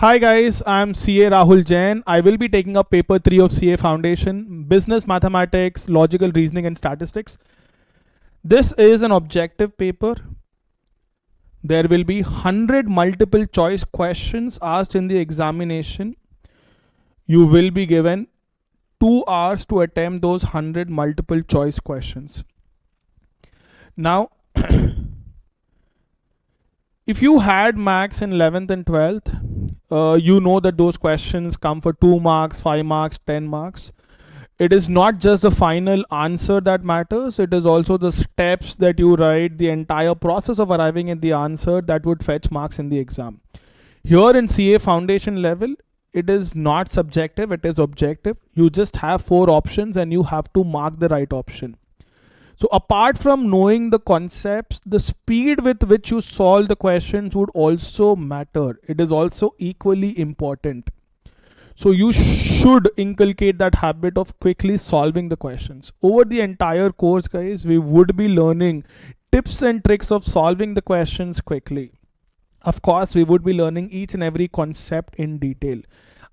Hi guys, I'm CA Rahul Jain. I will be taking up paper 3 of CA Foundation, Business Mathematics, Logical Reasoning and Statistics. This is an objective paper. There will be 100 multiple choice questions asked in the examination. You will be given 2 hours to attempt those 100 multiple choice questions. Now, if you had maths in 11th and 12th, you know that those questions come for 2 marks, 5 marks, 10 marks. It is not just the final answer that matters, it is also the steps that you write, the entire process of arriving at the answer that would fetch marks in the exam. Here in CA Foundation level, it is not subjective, it is objective. You just have 4 options and you have to mark the right option. So apart from knowing the concepts, the speed with which you solve the questions would also matter. It is also equally important. So you should inculcate that habit of quickly solving the questions. Over the entire course, guys, we would be learning tips and tricks of solving the questions quickly. Of course, we would be learning each and every concept in detail.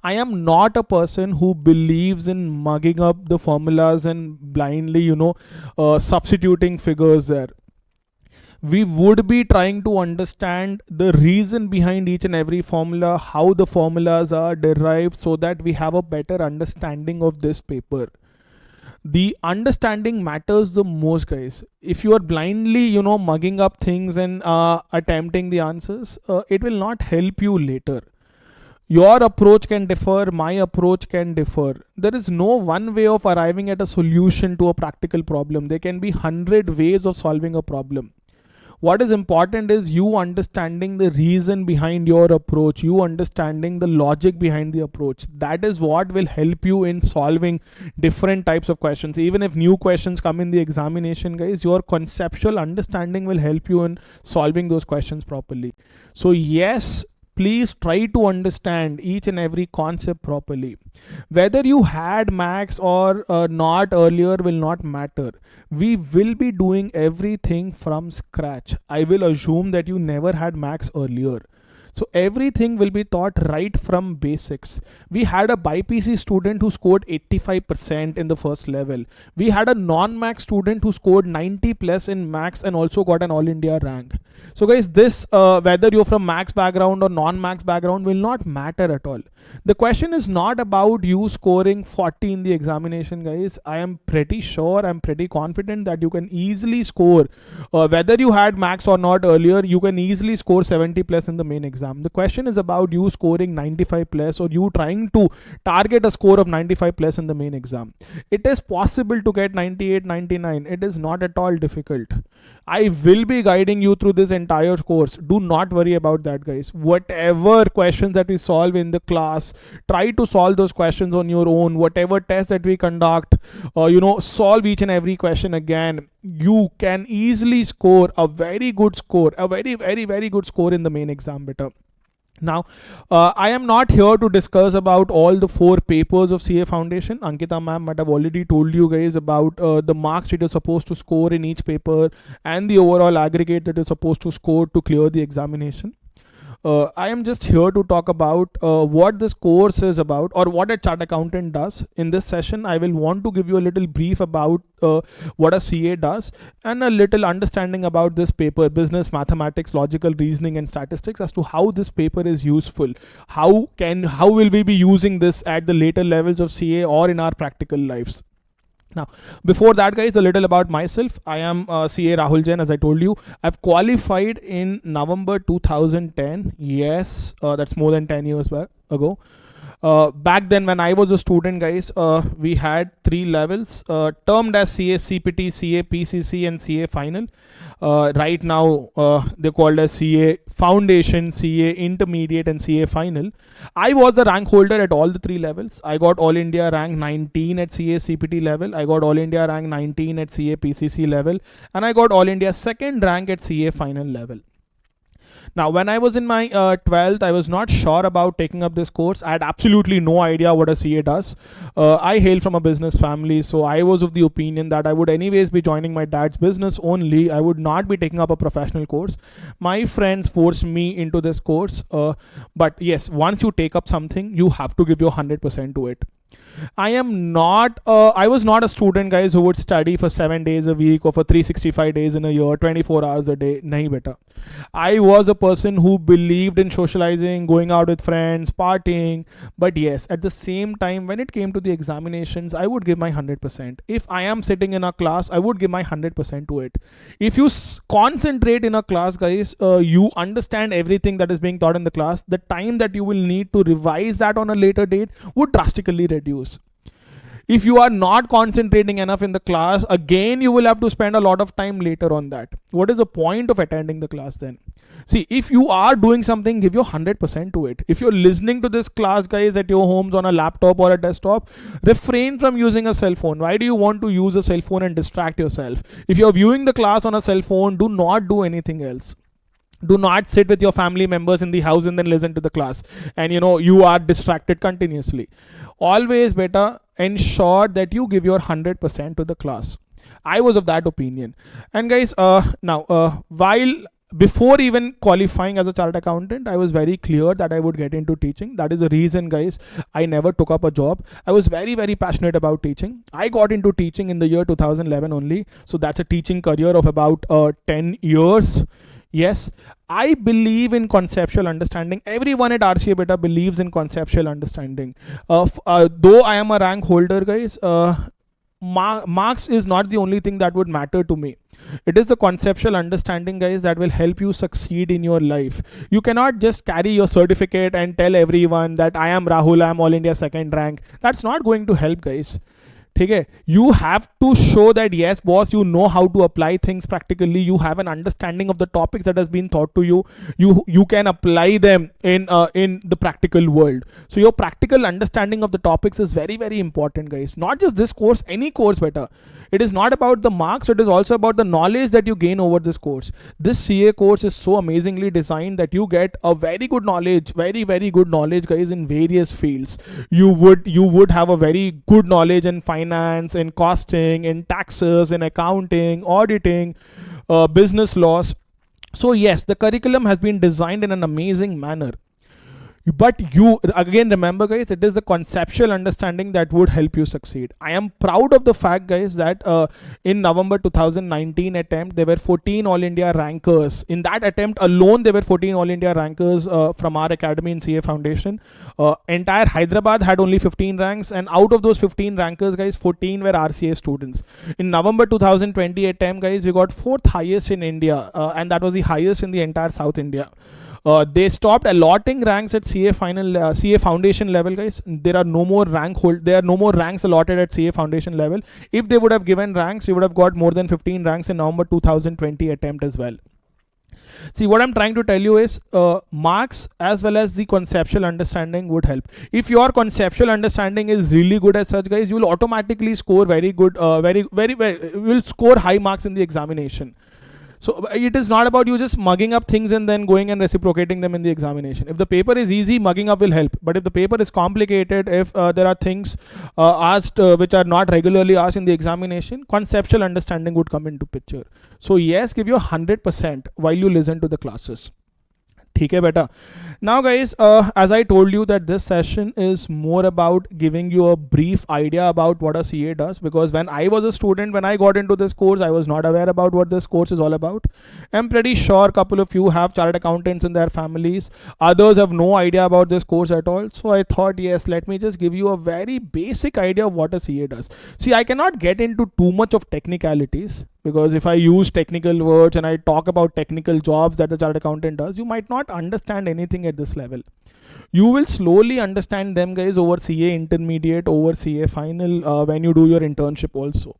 I am not a person who believes in mugging up the formulas and blindly, substituting figures there. We would be trying to understand the reason behind each and every formula, how the formulas are derived, so that we have a better understanding of this paper. The understanding matters the most, guys. If you are blindly, mugging up things and attempting the answers, it will not help you later. Your approach can differ, my approach can differ. There is no one way of arriving at a solution to a practical problem. There can be 100 ways of solving a problem. What is important is you understanding the reason behind your approach, you understanding the logic behind the approach. That is what will help you in solving different types of questions. Even if new questions come in the examination, guys, your conceptual understanding will help you in solving those questions properly. So yes, please try to understand each and every concept properly. Whether you had max or not earlier will not matter. We will be doing everything from scratch. I will assume that you never had max earlier. So everything will be taught right from basics. We had a BIPC student who scored 85% in the first level. We had a non-max student who scored 90 plus in max and also got an all India rank. So guys, this whether you're from max background or non-max background will not matter at all. The question is not about you scoring 40 in the examination, guys. I am pretty sure, I'm pretty confident that you can easily score, whether you had max or not earlier, you can easily score 70 plus in the main exam. The question is about you scoring 95 plus or you trying to target a score of 95 plus in the main exam. It is possible to get 98, 99. It is not at all difficult. I will be guiding you through this entire course. Do not worry about that, guys. Whatever questions that we solve in the class, try to solve those questions on your own. Whatever test that we conduct, solve each and every question again. You can easily score a very good score, a very, very, very good score in the main exam better. Now, I am not here to discuss about all the 4 papers of CA Foundation. Ankita ma'am might have already told you guys about the marks that you're supposed to score in each paper and the overall aggregate that you're supposed to score to clear the examination. I am just here to talk about what this course is about or what a chart accountant does. In this session, I will want to give you a little brief about what a CA does and a little understanding about this paper, Business Mathematics, Logical Reasoning and Statistics, as to how this paper is useful. How will we be using this at the later levels of CA or in our practical lives? Now, before that, guys, a little about myself. I am CA Rahul Jain, as I told you. I've qualified in November 2010. Yes, that's more than 10 years ago. Back then when I was a student, guys, we had 3 levels termed as CA CPT, CA PCC and CA Final. Right now they're called as CA Foundation, CA Intermediate and CA Final. I was the rank holder at all the 3 levels. I got All India rank 19 at CA CPT level. I got All India rank 19 at CA PCC level. And I got All India second rank at CA Final level. Now, when I was in my 12th, I was not sure about taking up this course. I had absolutely no idea what a CA does. I hail from a business family, so I was of the opinion that I would anyways be joining my dad's business only. I would not be taking up a professional course. My friends forced me into this course. But yes, once you take up something, you have to give your 100% to it. I was not a student, guys, who would study for 7 days a week or for 365 days in a year, 24 hours a day. Nahi beta. I was a person who believed in socializing, going out with friends, partying. But yes, at the same time, when it came to the examinations, I would give my 100%. If I am sitting in a class, I would give my 100% to it. If you concentrate in a class, guys, you understand everything that is being taught in the class. The time that you will need to revise that on a later date would drastically reduce. If you are not concentrating enough in the class, again you will have to spend a lot of time later on that. What is the point of attending the class then? See, if you are doing something, give your 100% to it. If you're listening to this class, guys, at your homes on a laptop or a desktop, refrain from using a cell phone. Why do you want to use a cell phone and distract yourself? If you're viewing the class on a cell phone, do not do anything else. Do not sit with your family members in the house and then listen to the class, and you are distracted continuously. Always better ensure that you give your 100% to the class. I was of that opinion. And guys, while before even qualifying as a chartered accountant, I was very clear that I would get into teaching. That is the reason, guys, I never took up a job. I was very, very passionate about teaching. I got into teaching in the year 2011 only. So that's a teaching career of about 10 years. Yes, I believe in conceptual understanding. Everyone at RCA Beta believes in conceptual understanding. Though I am a rank holder, guys, marks is not the only thing that would matter to me. It is the conceptual understanding, guys, that will help you succeed in your life. You cannot just carry your certificate and tell everyone that I am Rahul, I am All India second rank. That's not going to help, guys. Okay, you have to show that yes, boss, you know how to apply things practically. You have an understanding of the topics that has been taught to you. You can apply them in the practical world. So your practical understanding of the topics is very, very important, guys. Not just this course, any course better. It is not about the marks, it is also about the knowledge that you gain over this course. This CA course is so amazingly designed that you get a very good knowledge, very, very good knowledge, guys, in various fields. You would have a very good knowledge in finance, in costing, in taxes, in accounting, auditing, business laws. So yes, the curriculum has been designed in an amazing manner. But you again remember, guys, it is the conceptual understanding that would help you succeed. I am proud of the fact, guys, that in November 2019 attempt there were 14 All India rankers. In that attempt alone there were 14 All India rankers from our academy in CA Foundation. Entire Hyderabad had only 15 ranks, and out of those 15 rankers, guys, 14 were RCA students. In November 2020 attempt, guys, we got 4th highest in India, and that was the highest in the entire South India. They stopped allotting ranks at CA Foundation level, guys. There are no more ranks allotted at CA Foundation level. If they would have given ranks, we would have got more than 15 ranks in November 2020 attempt as well. See, what I'm trying to tell you is marks as well as the conceptual understanding would help. If your conceptual understanding is really good as such, guys, you will automatically score very good, you will score high marks in the examination. So it is not about you just mugging up things and then going and reciprocating them in the examination. If the paper is easy, mugging up will help. But if the paper is complicated, if there are things asked which are not regularly asked in the examination, conceptual understanding would come into picture. So yes, give your 100% while you listen to the classes. ठीक है बेटा. Now, guys, as I told you that this session is more about giving you a brief idea about what a CA does, because when I was a student, when I got into this course, I was not aware about what this course is all about. I'm pretty sure a couple of you have chartered accountants in their families. Others have no idea about this course at all. So I thought, yes, let me just give you a very basic idea of what a CA does. See, I cannot get into too much of technicalities, because if I use technical words and I talk about technical jobs that the chartered accountant does, you might not understand anything at this level. You will slowly understand them, guys, over CA intermediate, over CA final, when you do your internship also.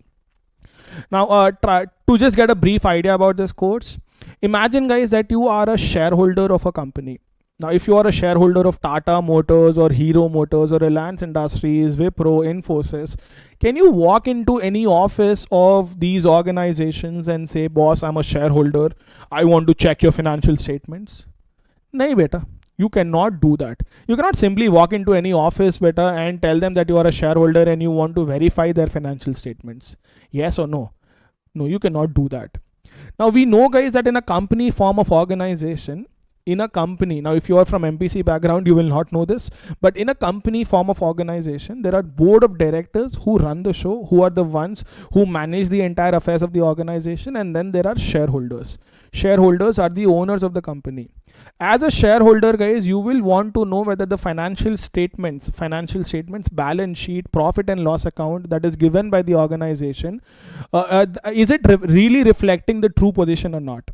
Now, try to just get a brief idea about this course. Imagine, guys, that you are a shareholder of a company. Now, if you are a shareholder of Tata Motors or Hero Motors or Reliance Industries, Wipro, Infosys, can you walk into any office of these organizations and say, boss, I'm a shareholder, I want to check your financial statements? Nahi beta. You cannot do that. You cannot simply walk into any office beta and tell them that you are a shareholder and you want to verify their financial statements. Yes or no? No, you cannot do that. Now we know guys that in a company form of organization, in a company, now if you are from MPC background, you will not know this, but in a company form of organization, there are board of directors who run the show, who are the ones who manage the entire affairs of the organization, and then there are shareholders. Shareholders are the owners of the company. As a shareholder guys, you will want to know whether the financial statements, balance sheet, profit and loss account that is given by the organization, is it really reflecting the true position or not.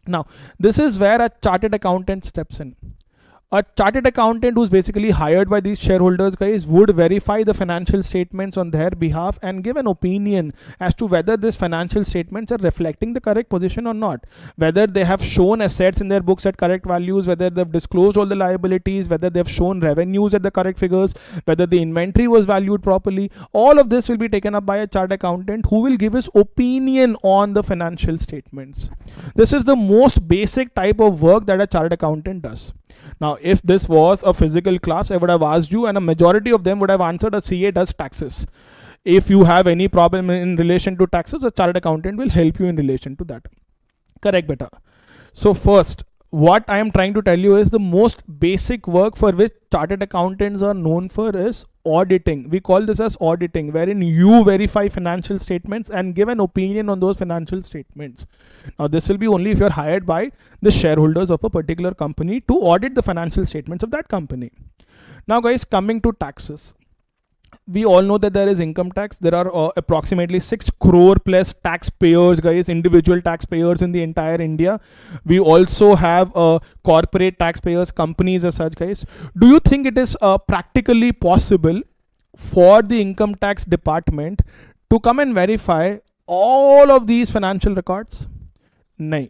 Now, this is where a chartered accountant steps in. A chartered accountant who's basically hired by these shareholders guys would verify the financial statements on their behalf and give an opinion as to whether these financial statements are reflecting the correct position or not, whether they have shown assets in their books at correct values, whether they've disclosed all the liabilities, whether they've shown revenues at the correct figures, whether the inventory was valued properly. All of this will be taken up by a chartered accountant who will give his opinion on the financial statements. This is the most basic type of work that a chartered accountant does. Now, if this was a physical class, I would have asked you, and a majority of them would have answered a CA does taxes. If you have any problem in relation to taxes, a chartered accountant will help you in relation to that. Correct, beta. So first, what I am trying to tell you is the most basic work for which chartered accountants are known for is auditing. We call this as auditing, wherein you verify financial statements and give an opinion on those financial statements. Now, this will be only if you're hired by the shareholders of a particular company to audit the financial statements of that company. Now, guys, coming to taxes. We all know that there is income tax. There are approximately 6 crore plus taxpayers, guys, individual taxpayers in the entire India. We also have corporate taxpayers, companies as such, guys. Do you think it is practically possible for the income tax department to come and verify all of these financial records? No.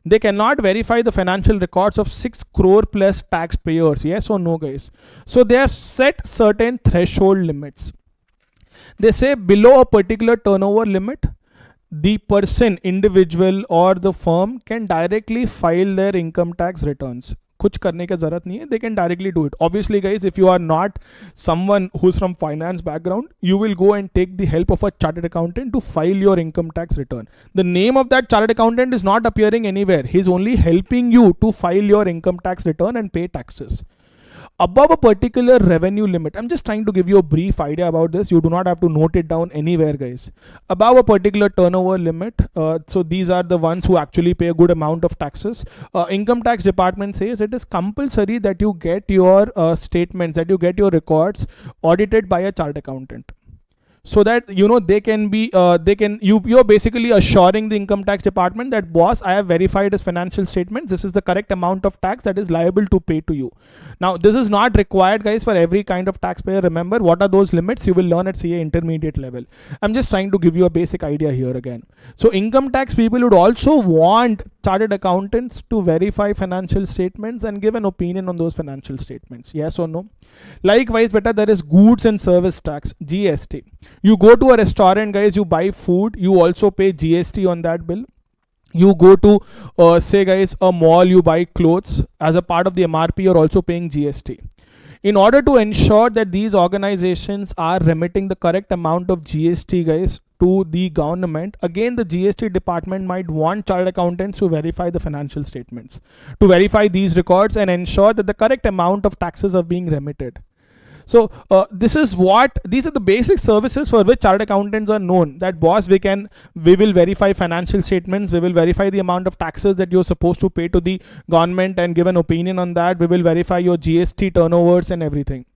They cannot verify the financial records of 6 crore plus taxpayers. Yes or no, guys? So they have set certain threshold limits. They say below a particular turnover limit, the person, individual or the firm can directly file their income tax returns. कुछ करने का जरूरत नहीं है. They can directly do it. Obviously, guys, if you are not someone who's from finance background, you will go and take the help of a chartered accountant to file your income tax return. The name of that chartered accountant is not appearing anywhere. He's only helping you to file your income tax return and pay taxes. Above a particular revenue limit, I'm just trying to give you a brief idea about this. You do not have to note it down anywhere, guys. Above a particular turnover limit, so these are the ones who actually pay a good amount of taxes. Income tax department says it is compulsory that you get your statements, that you get your records audited by a chartered accountant. So that they can be you're basically assuring the income tax department that, boss, I have verified his financial statements, this is the correct amount of tax that is liable to pay to you. Now, this is not required, guys, for every kind of taxpayer. Remember, what are those limits? You will learn at CA intermediate level. I'm just trying to give you a basic idea here again. So income tax people would also want chartered accountants to verify financial statements and give an opinion on those financial statements. Yes or no? Likewise, beta, there is goods and service tax, GST. You go to a restaurant, guys, you buy food, you also pay GST on that bill. You go to, say, guys, a mall, you buy clothes. As a part of the MRP, you're also paying GST. In order to ensure that these organizations are remitting the correct amount of GST, guys, to the government, again, the GST department might want chartered accountants to verify the financial statements, to verify these records and ensure that the correct amount of taxes are being remitted. So these are the basic services for which chartered accountants are known. That, boss, we will verify financial statements, we will verify the amount of taxes that you're supposed to pay to the government and give an opinion on that. We will verify your GST turnovers and everything.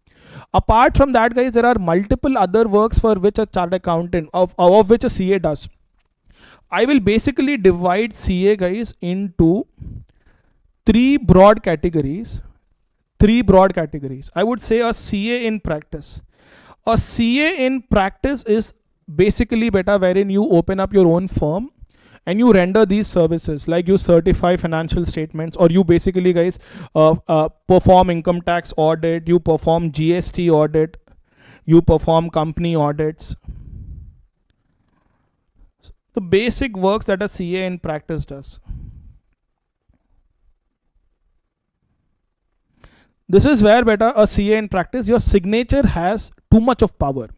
Apart from that, guys, there are multiple other works for which a chartered accountant, of which a CA does. I will basically divide CA, guys, into three broad categories. I would say a CA in practice. A CA in practice is basically, beta, wherein you open up your own firm and you render these services, like you certify financial statements, or you basically, guys, perform income tax audit, you perform GST audit, you perform company audits. The basic works that a CA in practice does. This is where beta a CA in practice, your signature has too much of power.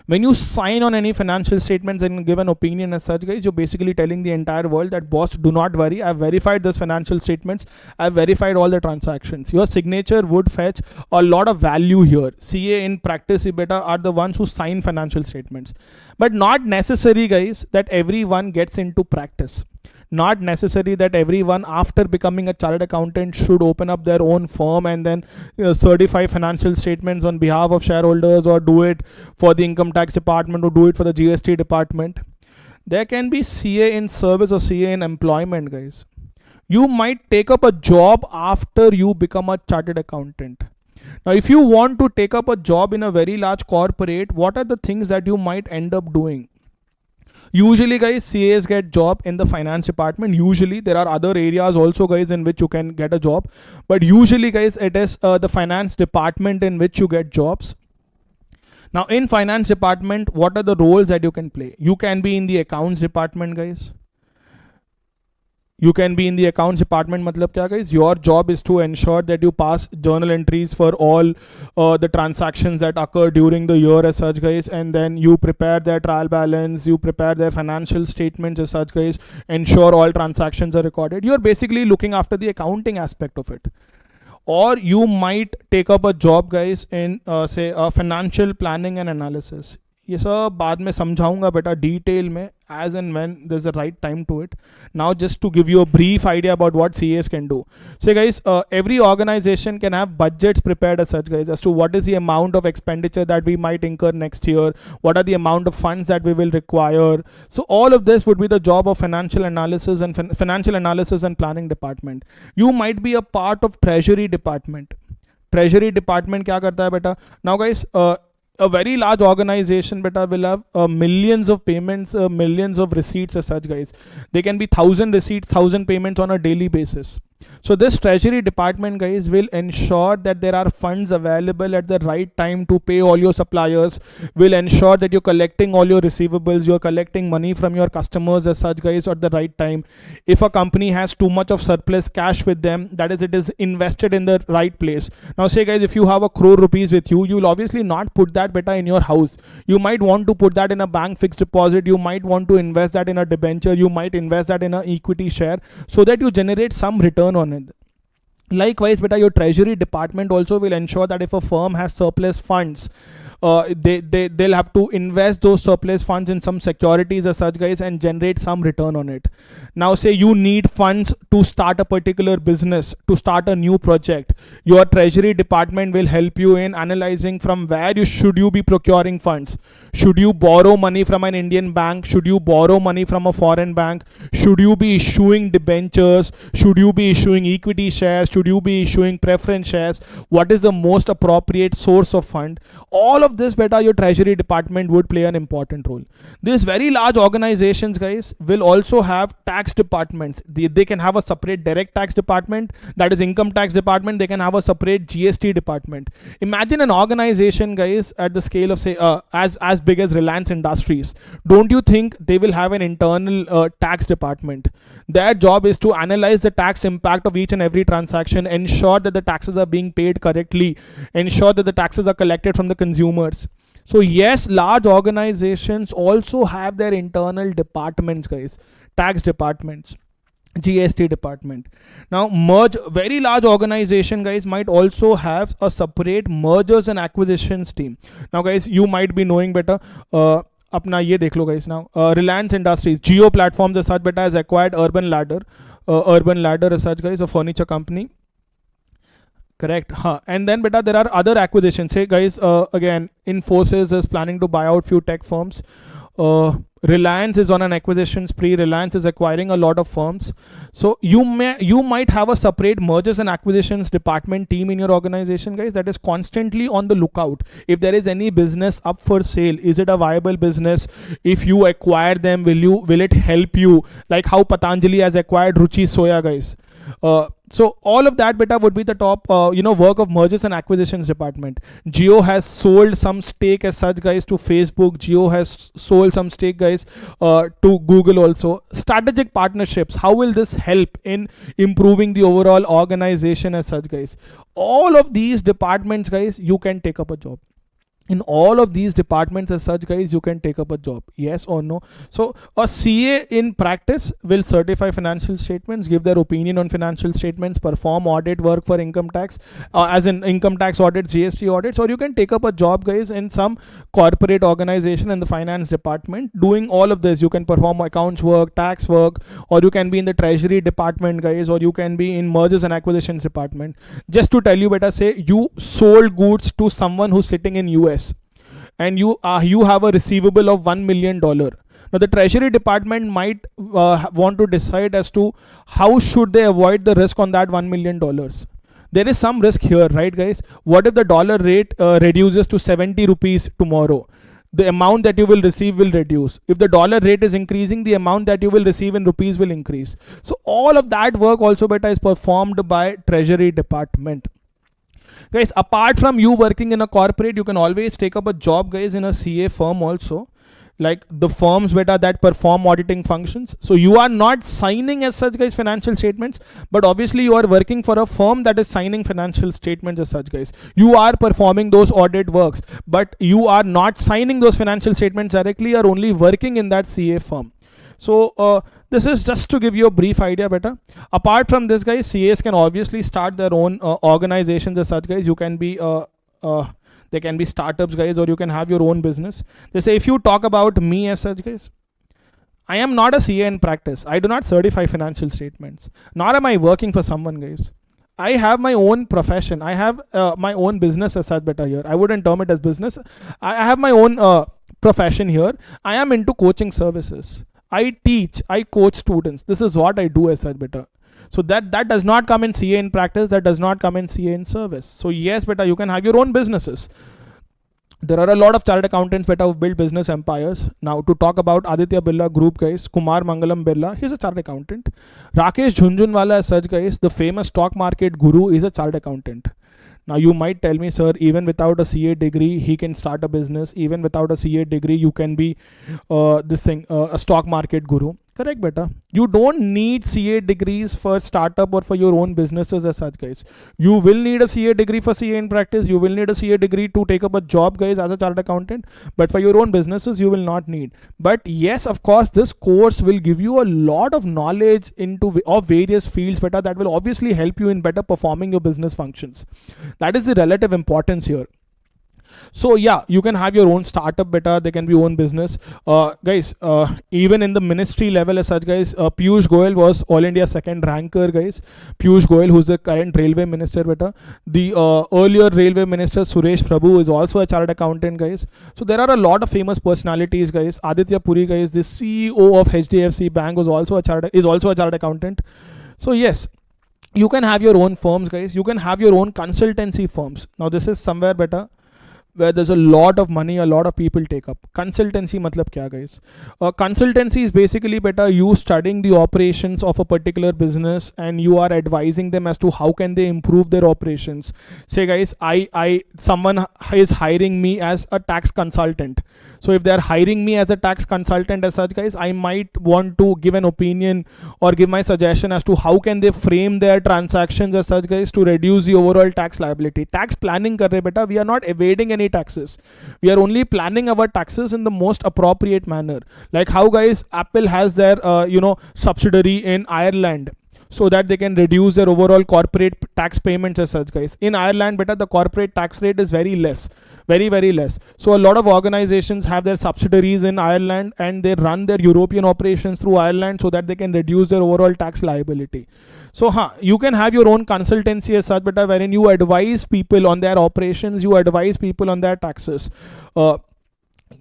When you sign on any financial statements and give an opinion as such, guys, you're basically telling the entire world that boss, do not worry, I've verified this financial statements, I've verified all the transactions. Your signature would fetch a lot of value here. CA in practice beta are the ones who sign financial statements, but not necessary, guys, that everyone gets into practice. Not necessary that everyone after becoming a chartered accountant should open up their own firm and then certify financial statements on behalf of shareholders, or do it for the income tax department, or do it for the GST department. There can be CA in service or CA in employment, guys. You might take up a job after you become a chartered accountant. Now, if you want to take up a job in a very large corporate, what are the things that you might end up doing? Usually, guys, CAs get job in the finance department. Usually, there are other areas also, guys, in which you can get a job. But usually, guys, it is the finance department in which you get jobs. Now, in finance department, what are the roles that you can play? You can be in the accounts department, guys. You can be in the accounts department. Matlab kya, guys? Your job is to ensure that you pass journal entries for all the transactions that occur during the year as such, guys, and then you prepare their trial balance, you prepare their financial statements as such, guys, ensure all transactions are recorded. You're basically looking after the accounting aspect of it. Or you might take up a job, guys, in say financial planning and analysis. ये सब बाद में समझाऊंगा बेटा detail में, as and when there's a right time to it. Now, just to give you a brief idea about what CAs can do. So, guys, every organization can have budgets prepared as such, guys, as to what is the amount of expenditure that we might incur next year, what are the amount of funds that we will require. So, all of this would be the job of financial analysis and financial analysis and planning department. You might be a part of treasury department. Treasury department क्या करता है बेटा? Now, guys, a very large organization beta will have millions of payments, millions of receipts as such, guys. They can be 1,000 receipts, 1,000 payments on a daily basis. So this treasury department, guys, will ensure that there are funds available at the right time to pay all your suppliers, will ensure that you're collecting all your receivables, you're collecting money from your customers as such, guys, at the right time. If a company has too much of surplus cash with them, that is, it is invested in the right place. Now say, guys, if you have 1 crore rupees with you, you'll obviously not put that beta in your house. You might want to put that in a bank fixed deposit. You might want to invest that in a debenture. You might invest that in an equity share so that you generate some return on it. Likewise, beta, your treasury department also will ensure that if a firm has surplus funds, they'll have to invest those surplus funds in some securities as such, guys, and generate some return on it. Now say you need funds to start a particular business, to start a new project. Your treasury department will help you in analyzing from where should you be procuring funds. Should you borrow money from an Indian bank? Should you borrow money from a foreign bank? Should you be issuing debentures? Should you be issuing equity shares? Should you be issuing preference shares? What is the most appropriate source of fund? All of this beta, your treasury department would play an important role. These very large organizations, guys, will also have tax departments. They can have a separate direct tax department, that is income tax department. They can have a separate GST department. Imagine an organization, guys, at the scale of say as big as Reliance Industries. Don't you think they will have an internal tax department? Their job is to analyze the tax impact of each and every transaction, ensure that the taxes are being paid correctly, ensure that the taxes are collected from the consumers. So yes, large organizations also have their internal departments, guys, tax departments, GST department. Now very large organization, guys, might also have a separate mergers and acquisitions team. Now guys, you might be knowing better, अपना ये देख लो guys. Now Reliance Industries, Jio Platforms as such beta has acquired Urban Ladder. Urban Ladder as such, guys, a furniture company. Correct. And then beta, there are other acquisitions. Hey guys, again, Infosys is planning to buy out few tech firms. Reliance is on an acquisition spree. Reliance is acquiring a lot of firms. So you might have a separate mergers and acquisitions department team in your organization, guys, that is constantly on the lookout. If there is any business up for sale, is it a viable business? If you acquire them, will it help you? Like how Patanjali has acquired Ruchi Soya, guys. So all of that beta would be the top work of mergers and acquisitions department. Jio has sold some stake as such, guys, to Facebook. Jio has sold some stake, guys, to Google also. Strategic partnerships, how will this help in improving the overall organization as such, guys? All of these departments, guys, you can take up a job. In all of these departments as such, guys, you can take up a job. Yes or no? So a CA in practice will certify financial statements, give their opinion on financial statements, perform audit work for income tax, as in income tax audits, GST audits, or you can take up a job, guys, in some corporate organization in the finance department doing all of this. You can perform accounts work, tax work, or you can be in the treasury department, guys, or you can be in mergers and acquisitions department. Just to tell you better, say you sold goods to someone who's sitting in US, and you have a receivable of $1 million. Now the treasury department might want to decide as to how should they avoid the risk on that $1 million. There is some risk here, right, guys? What if the dollar rate reduces to 70 rupees tomorrow? The amount that you will receive will reduce. If the dollar rate is increasing, the amount that you will receive in rupees will increase. So all of that work also beta is performed by treasury department. Guys, apart from you working in a corporate, you can always take up a job, guys, in a CA firm also, like the firms beta that perform auditing functions. So you are not signing as such, guys, financial statements, but obviously you are working for a firm that is signing financial statements as such, guys. You are performing those audit works, but you are not signing those financial statements directly. You are only working in that CA firm. So this is just to give you a brief idea better. Apart from this, guys, CAs can obviously start their own organizations as such, guys. You can be they can be startups, guys, or you can have your own business. They say, if you talk about me as such, guys, I am not a CA in practice. I do not certify financial statements, nor am I working for someone, guys. I have my own profession. I have my own business as such better here. I wouldn't term it as business. I have my own profession here. I am into coaching services. I teach, I coach students. This is what I do as such better. So that does not come in CA in practice. That does not come in CA in service. So yes, beta, you can have your own businesses. There are a lot of chartered accountants beta who build business empires. Now to talk about Aditya Birla Group, guys, Kumar Mangalam Birla, he's a chartered accountant. Rakesh Jhunjhunwala as such, guys, the famous stock market guru, is a chartered accountant. Now you might tell me, sir, even without a CA degree, he can start a business. Even without a CA degree, you can be a stock market guru. Correct, beta. You don't need CA degrees for startup or for your own businesses as such, guys. You will need a CA degree for CA in practice. You will need a CA degree to take up a job, guys, as a chartered accountant. But for your own businesses, you will not need. But yes, of course, this course will give you a lot of knowledge of various fields, beta, that will obviously help you in better performing your business functions. That is the relative importance here. So yeah, you can have your own startup beta. They can be own business. Guys, even in the ministry level as such, guys, Piyush Goyal was All India second ranker, guys. Piyush Goyal, who's the current railway minister beta. The earlier railway minister Suresh Prabhu is also a chartered accountant, guys. So there are a lot of famous personalities, guys. Aditya Puri, guys, the CEO of HDFC Bank, is also a chartered accountant. So yes, you can have your own firms, guys. You can have your own consultancy firms. Now this is somewhere better where there's a lot of money, a lot of people take up. Consultancy matlab kya, guys? Consultancy is basically better you studying the operations of a particular business and you are advising them as to how can they improve their operations. Say, guys, someone is hiring me as a tax consultant. So if they're hiring me as a tax consultant as such, guys, I might want to give an opinion or give my suggestion as to how can they frame their transactions as such, guys, to reduce the overall tax liability. Tax planning kar rahe beta, we are not evading any taxes. We are only planning our taxes in the most appropriate manner. Like how, guys, Apple has their subsidiary in Ireland, so that they can reduce their overall corporate tax payments as such, guys. In Ireland, beta, the corporate tax rate is very less. Very, very less. So a lot of organizations have their subsidiaries in Ireland and they run their European operations through Ireland so that they can reduce their overall tax liability. So you can have your own consultancy as such, beta, wherein you advise people on their operations, you advise people on their taxes.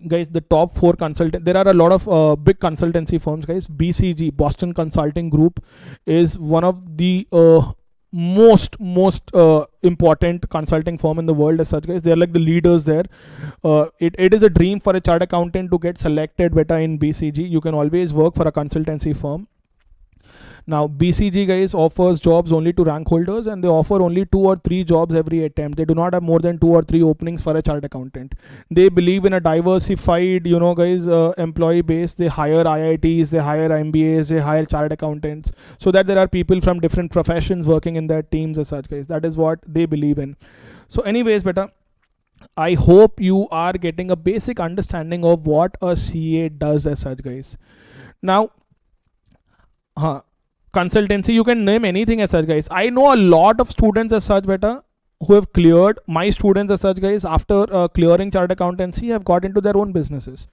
Guys, the top 4 consultant, there are a lot of big consultancy firms, guys. BCG, Boston Consulting Group, is one of the most important consulting firm in the world as such, guys. They're like the leaders there. It is a dream for a chartered accountant to get selected beta in BCG. You can always work for a consultancy firm. Now BCG guys offers jobs only to rank holders, and they offer only 2 or 3 jobs every attempt. They do not have more than 2 or 3 openings for a chartered accountant. They believe in a diversified, guys, employee base. They hire IITs, they hire MBAs, they hire chartered accountants, so that there are people from different professions working in their teams as such, guys. That is what they believe in. So anyways, beta, I hope you are getting a basic understanding of what a CA does as such, guys. Now, consultancy, you can name anything as such, guys. I know a lot of students as such, beta, who have cleared, my students as such, guys, after clearing chartered accountancy, have got into their own businesses.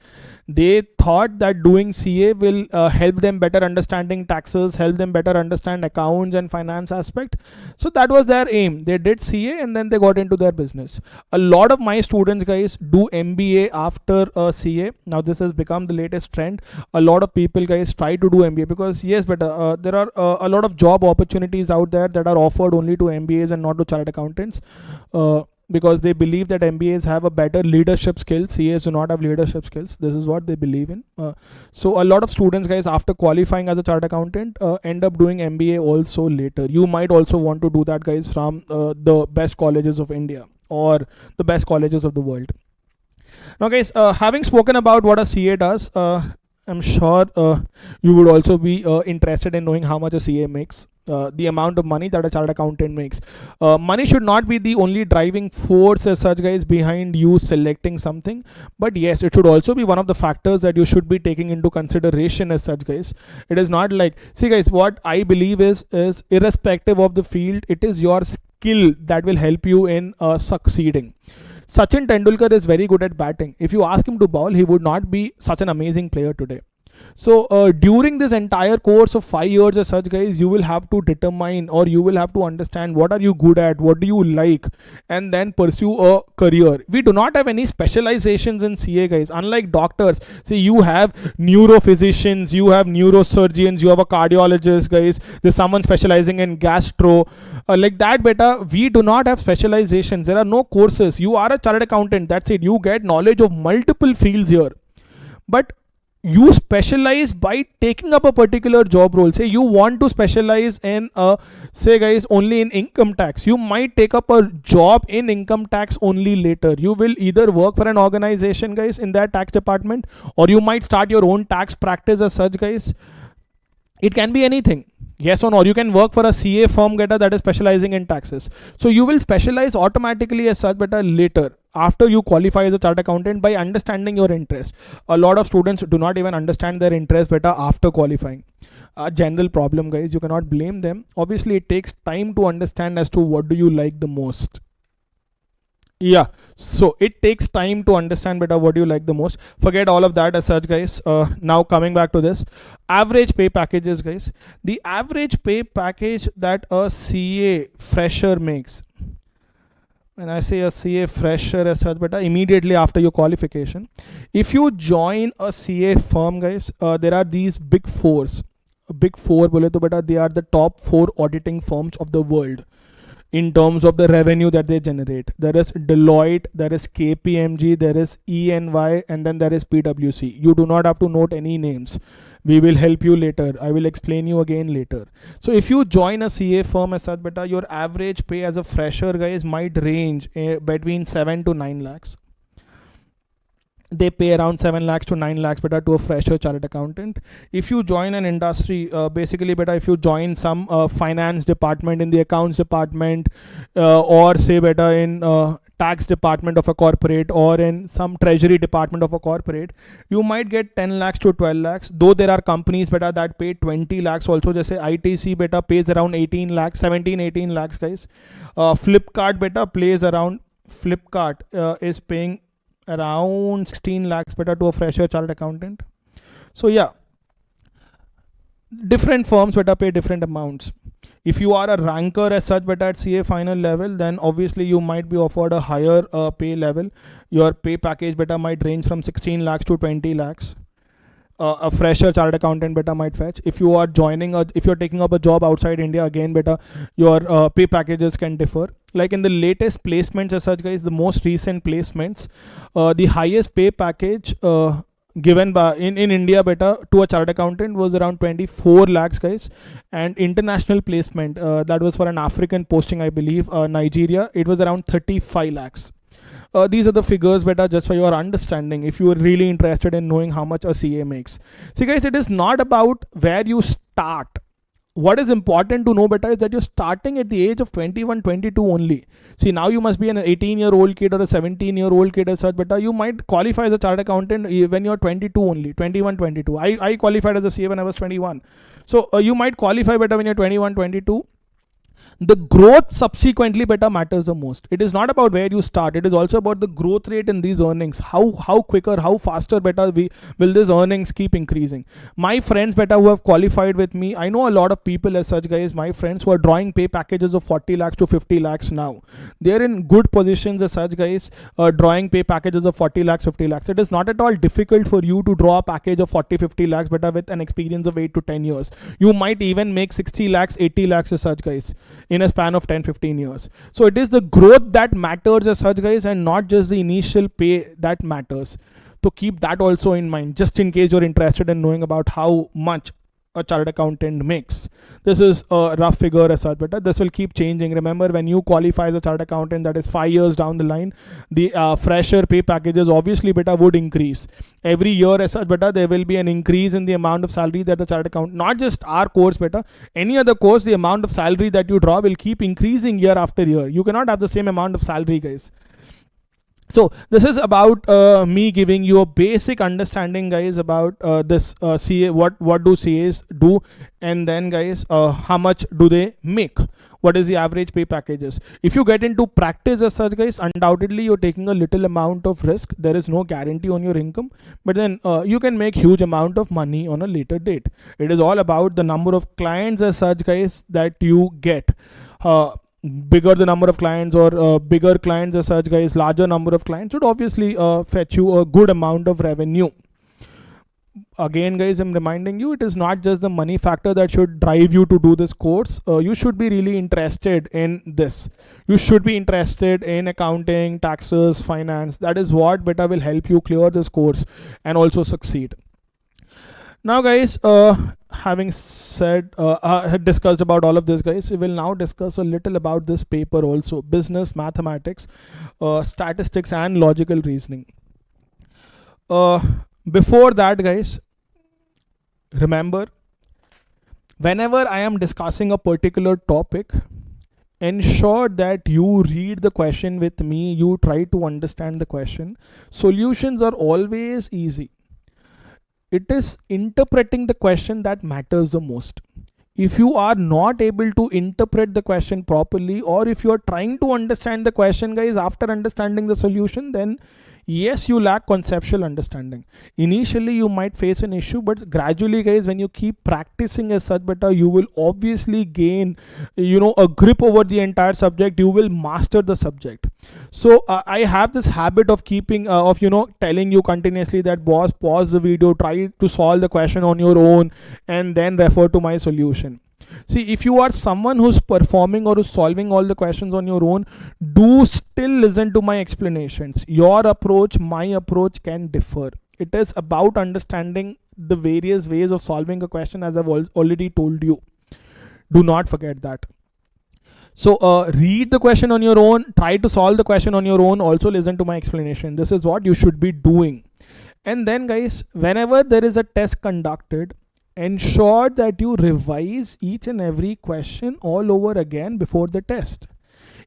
They thought that doing CA will help them better understanding taxes, help them better understand accounts and finance aspect. So that was their aim. They did CA and then they got into their business. A lot of my students, guys, do MBA after CA. Now this has become the latest trend. A lot of people, guys, try to do MBA because yes, but there are a lot of job opportunities out there that are offered only to MBAs and not to chartered accountants. Because they believe that MBAs have a better leadership skills. CAs do not have leadership skills. This is what they believe in. So a lot of students, guys, after qualifying as a chartered accountant, end up doing MBA also later. You might also want to do that, guys, from the best colleges of India or the best colleges of the world. Now, guys, having spoken about what a CA does, I'm sure you would also be interested in knowing how much a CA makes. The amount of money that a chartered accountant makes. Money should not be the only driving force as such, guys, behind you selecting something, but yes, it should also be one of the factors that you should be taking into consideration as such, guys. It is not like, see, guys, what I believe is irrespective of the field, it is your skill that will help you in succeeding. Sachin Tendulkar is very good at batting. If you ask him to bowl, he would not be such an amazing player today. So during this entire course of 5 years as such, guys, you will have to determine, or you will have to understand what are you good at, what do you like, and then pursue a career. We do not have any specializations in CA, guys. Unlike doctors, see, you have neurophysicians, you have neurosurgeons, you have a cardiologist, guys. There's someone specializing in gastro. Like that, beta, we do not have specializations. There are no courses. You are a chartered accountant. That's it. You get knowledge of multiple fields here. But you specialize by taking up a particular job role. Say you want to specialize in say, guys, only in income tax. You might take up a job in income tax only later. You will either work for an organization, guys, in that tax department, or you might start your own tax practice as such, guys. It can be anything. Yes or no? You can work for a CA firm, beta, that is specializing in taxes. So you will specialize automatically as such, beta, later, after you qualify as a chartered accountant, by understanding your interest. A lot of students do not even understand their interest, beta, after qualifying. A general problem, guys. You cannot blame them. Obviously, it takes time to understand as to what do you like the most. Yeah, so it takes time to understand better what you like the most. Forget all of that as such, guys. Now coming back to this, average pay packages, guys. The average pay package that a CA fresher makes, when I say a CA fresher as such, but immediately after your qualification, if you join a CA firm, guys, there are these big fours. Big four, bole to beta, they are the top 4 auditing firms of the world in terms of the revenue that they generate. There is Deloitte, there is KPMG, there is EY, and then there is PwC. You do not have to note any names. We will help you later. I will explain you again later. So if you join a CA firm as such, beta, your average pay as a fresher, guys, might range between 7 to 9 lakhs. They pay around 7 lakhs to 9 lakhs, beta, to a fresher chartered accountant. If you join an industry, basically, beta, if you join some finance department, in the accounts department, or say, beta, in tax department of a corporate, or in some treasury department of a corporate, you might get 10 lakhs to 12 lakhs. Though there are companies, beta, that pay 20 lakhs also. Just say ITC, beta, pays around 18 lakhs, 17, 18 lakhs, guys. Flipkart, beta, plays around, Flipkart is paying around 16 lakhs, beta, to a fresher chartered accountant. So yeah, different firms, beta, pay different amounts. If you are a ranker as such, beta, at CA final level, then obviously you might be offered a higher pay level. Your pay package, beta, might range from 16 lakhs to 20 lakhs. A fresher chartered accountant, beta, might fetch. If you are if you're taking up a job outside India, again, beta, your pay packages can differ. Like in the latest placements as such, guys, the most recent placements, the highest pay package given by in India beta to a chartered accountant was around 24 lakhs, guys. And international placement, that was for an African posting, I believe, Nigeria, it was around 35 lakhs. These are the figures that are just for your understanding if you are really interested in knowing how much a CA makes. See guys, it is not about where you start. What is important to know better is that you're starting at the age of 21, 22 only. See, now you must be an 18-year-old kid or a 17-year-old kid as such, but you might qualify as a chartered accountant when you're 22 only, 21, 22. I qualified as a CA when I was 21. So you might qualify better when you're 21, 22. The growth subsequently better matters the most. It is not about where you start. It is also about the growth rate in these earnings. How quicker, how faster better will these earnings keep increasing. My friends better who have qualified with me, I know a lot of people as such, guys, my friends who are drawing pay packages of 40 lakhs to 50 lakhs now. They're in good positions as such, guys, drawing pay packages of 40 lakhs, 50 lakhs. It is not at all difficult for you to draw a package of 40, 50 lakhs better with an experience of 8 to 10 years. You might even make 60 lakhs, 80 lakhs as such, guys, in a span of 10-15 years. So it is the growth that matters as such, guys, and not just the initial pay that matters. So keep that also in mind, just in case you're interested in knowing about how much a chartered accountant makes. This is a rough figure as such, but this will keep changing. Remember, when you qualify as a chartered accountant, that is 5 years down the line, the fresher pay packages obviously beta would increase every year as such. Beta, there will be an increase in the amount of salary that the chartered accountant, not just our course beta, any other course, the amount of salary that you draw will keep increasing year after year. You cannot have the same amount of salary, guys. So this is about me giving you a basic understanding, guys, about this CA, what do CAs do, and then, guys, how much do they make, what is the average pay packages. If you get into practice as such, guys, undoubtedly you're taking a little amount of risk. There is no guarantee on your income, but then you can make huge amount of money on a later date. It is all about the number of clients as such, guys, that you get. Bigger the number of clients, or bigger clients as such, guys, larger number of clients would obviously fetch you a good amount of revenue. Again, guys, I'm reminding you, it is not just the money factor that should drive you to do this course. You should be really interested in this. You should be interested in accounting, taxes, finance. That is what beta will help you clear this course and also succeed. Now, guys, having said, had discussed about all of this, guys, we will now discuss a little about this paper also: business mathematics, statistics, and logical reasoning. Before that, guys, remember, whenever I am discussing a particular topic, ensure that you read the question with me. You try to understand the question. Solutions are always easy. It is interpreting the question that matters the most. If you are not able to interpret the question properly, or if you are trying to understand the question, guys, after understanding the solution, then yes, you lack conceptual understanding. Initially you might face an issue, but gradually, guys, when you keep practicing as such, better, you will obviously gain, a grip over the entire subject. You will master the subject. So I have this habit of keeping telling you continuously that, boss, pause the video, try to solve the question on your own, and then refer to my solution. See, if you are someone who's performing or who's solving all the questions on your own, do still listen to my explanations. Your approach, my approach can differ. It is about understanding the various ways of solving a question, as I've already told you. Do not forget that. So read the question on your own, try to solve the question on your own, also listen to my explanation. This is what you should be doing. And then, guys, whenever there is a test conducted, ensure that you revise each and every question all over again before the test.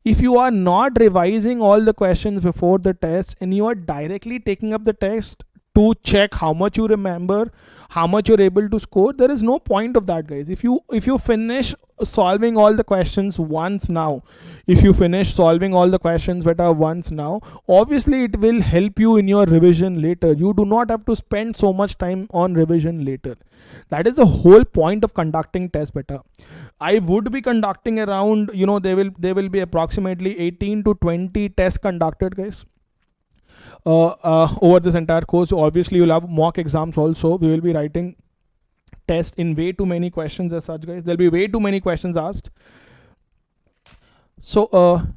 If you are not revising all the questions before the test, and you are directly taking up the test to check how much you remember, how much you're able to score, there is no point of that, guys. If you finish solving all the questions once now, obviously it will help you in your revision later. You do not have to spend so much time on revision later. That is the whole point of conducting tests better. I would be conducting around, there will be approximately 18 to 20 tests conducted, guys, over this entire course. So obviously you'll have mock exams also. We will be writing tests in way too many questions as such, guys. There'll be way too many questions asked. So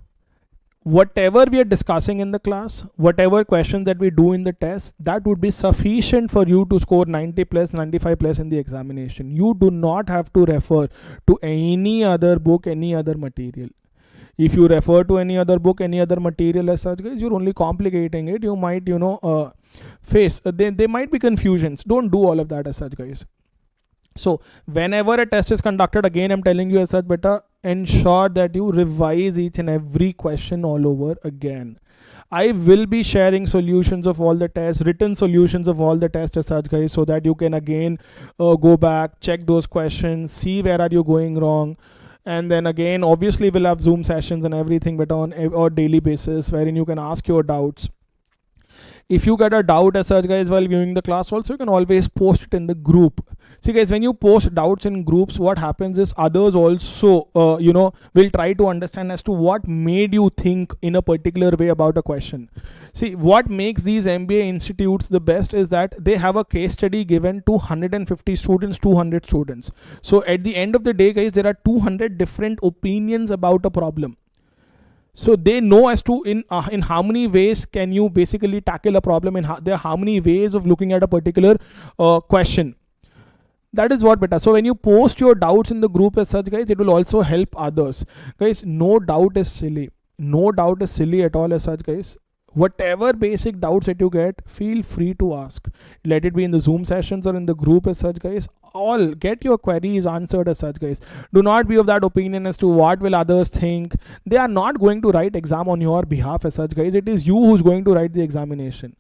whatever we are discussing in the class, whatever questions that we do in the test, that would be sufficient for you to score 90 plus, 95 plus in the examination. You do not have to refer to any other book, any other material. If you refer to any other book, any other material as such, guys, you're only complicating it. You might, face, there might be confusions. Don't do all of that as such, guys. So whenever a test is conducted, again, I'm telling you as such, beta, ensure that you revise each and every question all over again. I will be sharing solutions of all the tests, written solutions of all the tests as such, guys, so that you can again go back, check those questions, see where are you going wrong. And then again, obviously we'll have Zoom sessions and everything, but on a daily basis, wherein you can ask your doubts. If you get a doubt as such, guys, while viewing the class also, you can always post it in the group. See, guys, when you post doubts in groups, what happens is others also, will try to understand as to what made you think in a particular way about a question. See, what makes these MBA institutes the best is that they have a case study given to 150 students, 200 students. So at the end of the day, guys, there are 200 different opinions about a problem. So they know as to in how many ways can you basically tackle a problem, and there are how many ways of looking at a particular question. That is what beta. So when you post your doubts in the group as such, guys, it will also help others. Guys, no doubt is silly. No doubt is silly at all as such, guys. Whatever basic doubts that you get, feel free to ask. Let it be in the Zoom sessions or in the group as such, guys. All get your queries answered as such, guys. Do not be of that opinion as to what will others think. They are not going to write exam on your behalf as such, guys. It is you who's going to write the examination.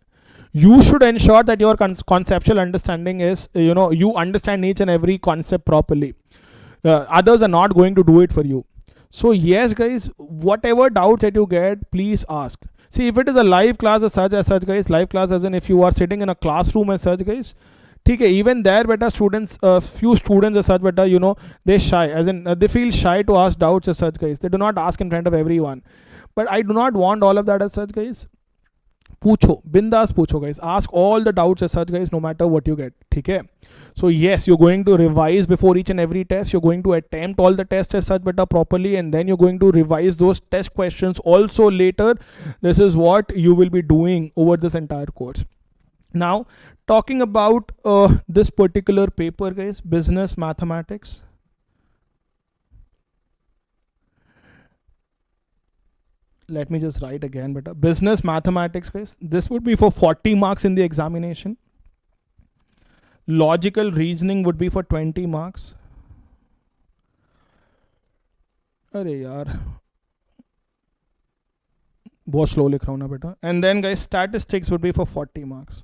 You should ensure that your conceptual understanding is, you understand each and every concept properly. Others are not going to do it for you. So yes, guys, whatever doubts that you get, please ask. See, if it is a live class as such, guys, live class as in if you are sitting in a classroom as such, guys, okay, even there, beta, students, few students as such, beta, they shy, as in they feel shy to ask doubts as such, guys. They do not ask in front of everyone. But I do not want all of that as such, guys. Pucho, bindas pucho, guys. Ask all the doubts as such, guys, no matter what you get. Okay. So yes, you're going to revise before each and every test. You're going to attempt all the tests as such, beta, properly, and then you're going to revise those test questions also later. This is what you will be doing over this entire course. Now, talking about this particular paper, guys, business mathematics. Let me just write again, but business mathematics, guys, this would be for 40 marks in the examination. Logical reasoning would be for 20 marks. अरे यार बहुत slow लिख रहा हूँ ना बेटा. And then, guys, statistics would be for 40 marks.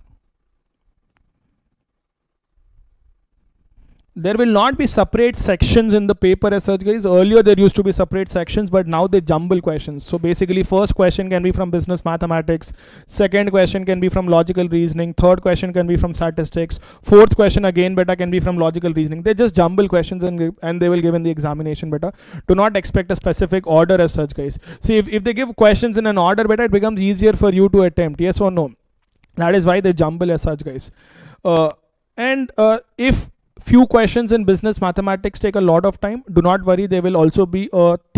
There will not be separate sections in the paper as such, guys. Earlier there used to be separate sections, but now they jumble questions. So basically, first question can be from business mathematics, second question can be from logical reasoning, third question can be from statistics, fourth question again beta can be from logical reasoning. They just jumble questions and they will give in the examination beta. Do not expect a specific order as such, guys. See, if they give questions in an order beta, it becomes easier for you to attempt, yes or no. That is why they jumble as such, guys. If few questions in business mathematics take a lot of time, do not worry. There will also be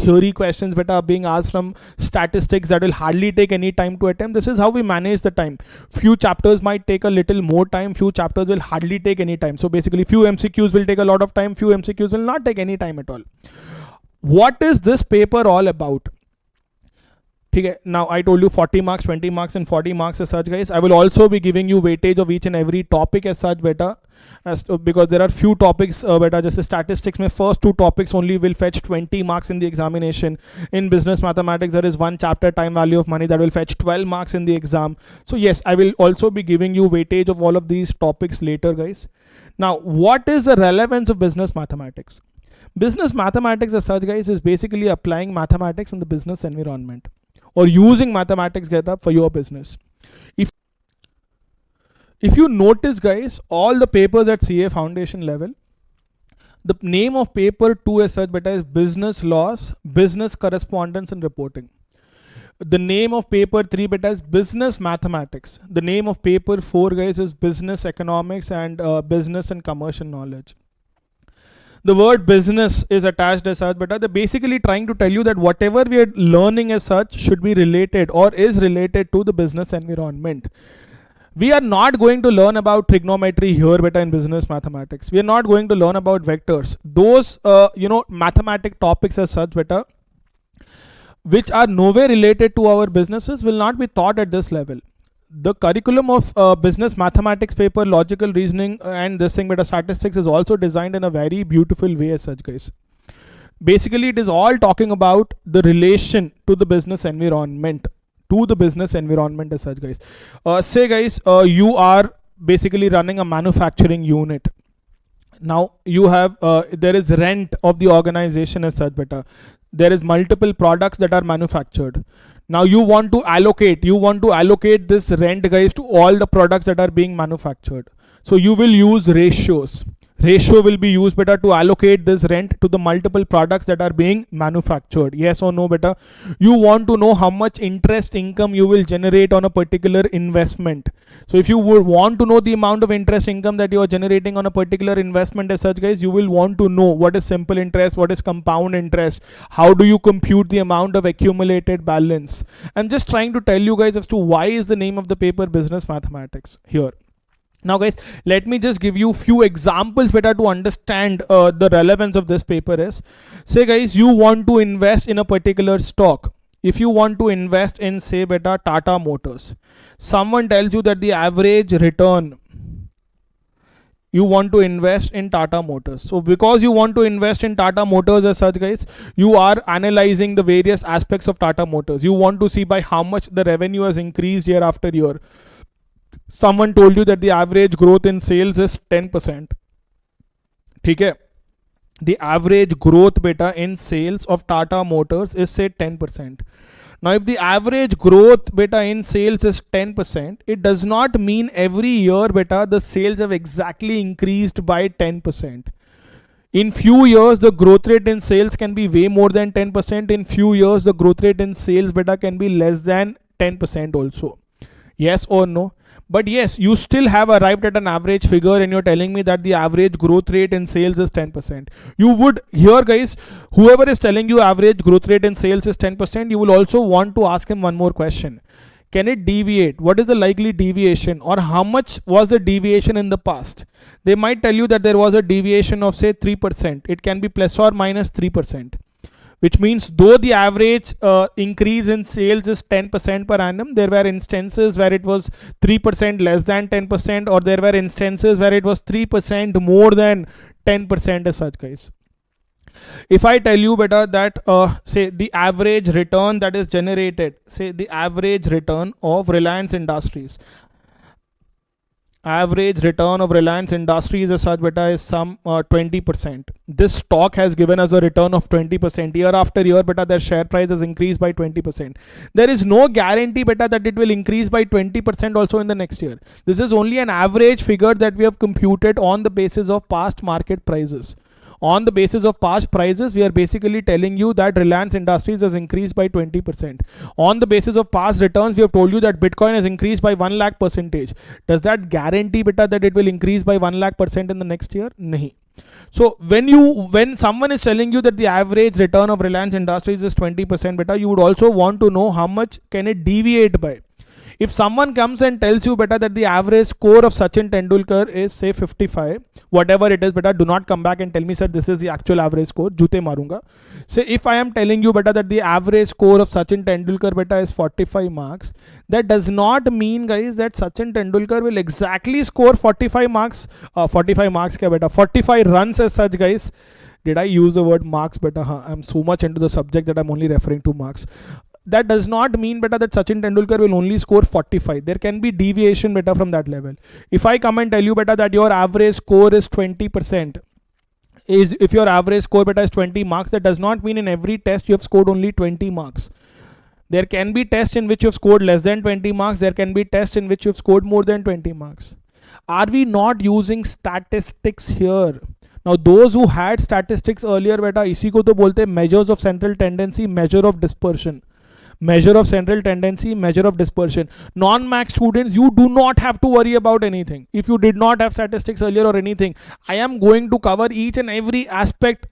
theory questions that are being asked from statistics that will hardly take any time to attempt. This is how we manage the time. Few chapters might take a little more time, few chapters will hardly take any time. So basically, few MCQs will take a lot of time, few MCQs will not take any time at all. What is this paper all about? Okay, now I told you 40 marks, 20 marks and 40 marks as such, guys. I will also be giving you weightage of each and every topic as such, beta, because there are few topics, beta, just statistics mein first two topics only will fetch 20 marks in the examination. In business mathematics, there is one chapter, time value of money, that will fetch 12 marks in the exam. So yes, I will also be giving you weightage of all of these topics later, guys. Now, what is the relevance of business mathematics? Business mathematics as such, guys, is basically applying mathematics in the business environment, or using mathematics get up for your business. If you notice, guys, all the papers at CA foundation level, the name of paper 2 as such, beta, is business laws, business correspondence and reporting. The name of paper 3, beta, is business mathematics. The name of paper 4, guys, is business economics and business and commercial knowledge. the word business is attached as such, but they're basically trying to tell you that whatever we are learning as such should be related or is related to the business environment. We are not going to learn about trigonometry here beta in business mathematics. We are not going to learn about vectors. Those mathematic topics as such beta, which are nowhere related to our businesses, will not be taught at this level. The curriculum of business mathematics paper, logical reasoning and this thing beta statistics is also designed in a very beautiful way as such, guys. Basically it is all talking about the relation to the business environment, as such, guys. Say guys, you are basically running a manufacturing unit. Now you have there is rent of the organization as such beta. There is multiple products that are manufactured. Now you want to allocate this rent, guys, to all the products that are being manufactured. So you will use ratios. Ratio will be used beta to allocate this rent to the multiple products that are being manufactured. Yes or no beta? You want to know how much interest income you will generate on a particular investment. So if you would want to know the amount of interest income that you are generating on a particular investment as such, guys, you will want to know what is simple interest, what is compound interest, how do you compute the amount of accumulated balance. I'm just trying to tell you guys as to why is the name of the paper business mathematics here. Now guys, let me just give you few examples better to understand the relevance of this paper is. Say guys, you want to invest in a particular stock. If you want to invest in, say beta, Tata Motors, someone tells you that the average return, you want to invest in Tata Motors. So because you want to invest in Tata Motors as such, guys, you are analyzing the various aspects of Tata Motors. You want to see by how much the revenue has increased year after year. Someone told you that the average growth in sales is 10%. Okay? The average growth beta in sales of Tata Motors is, say, 10%. Now if the average growth beta in sales is 10%, it does not mean every year beta the sales have exactly increased by 10%. In few years the growth rate in sales can be way more than 10%. In few years the growth rate in sales beta can be less than 10% also. Yes or no? But yes, you still have arrived at an average figure and you're telling me that the average growth rate in sales is 10%. You would, here guys, whoever is telling you average growth rate in sales is 10%, you will also want to ask him one more question. Can it deviate? What is the likely deviation, or how much was the deviation in the past? They might tell you that there was a deviation of, say, 3%. It can be plus or minus 3%. Which means though the average increase in sales is 10% per annum, there were instances where it was 3% less than 10%, or there were instances where it was 3% more than 10% as such, guys. If I tell you better that say the average return that is generated, say the average return of Reliance Industries, average return of Reliance Industries as such beta is some 20%. This stock has given us a return of 20% year after year beta. Their share price has increased by 20%. There is no guarantee beta that it will increase by 20% also in the next year. This is only an average figure that we have computed on the basis of past market prices. On the basis of past prices, we are basically telling you that Reliance Industries has increased by 20%. On the basis of past returns, we have told you that Bitcoin has increased by 1 lakh percentage. Does that guarantee beta that it will increase by 1 lakh % in the next year? Nahi. So when someone is telling you that the average return of Reliance Industries is 20% beta, you would also want to know how much can it deviate by. If someone comes and tells you beta that the average score of Sachin Tendulkar is, say, 55, whatever it is beta, do not come back and tell me, sir, this is the actual average score. Jute marunga. Say if I am telling you beta that the average score of Sachin Tendulkar beta is 45 marks, that does not mean, guys, that Sachin Tendulkar will exactly score 45 marks. 45 marks kya beta? 45 runs as such, guys. Did I use the word marks beta? I'm so much into the subject that I'm only referring to marks. That does not mean beta that Sachin Tendulkar will only score 45. There can be deviation beta from that level. If I come and tell you beta that your average score is 20%, if your average score beta is 20 marks, that does not mean in every test you have scored only 20 marks. There can be tests in which you have scored less than 20 marks. There can be tests in which you have scored more than 20 marks. Are we not using statistics here? Now those who had statistics earlier beta, isi ko to bolte measures of central tendency, measure of dispersion. measure of central tendency, measure of dispersion. Non-max students, you do not have to worry about anything. If you did not have statistics earlier or anything, I am going to cover each and every aspect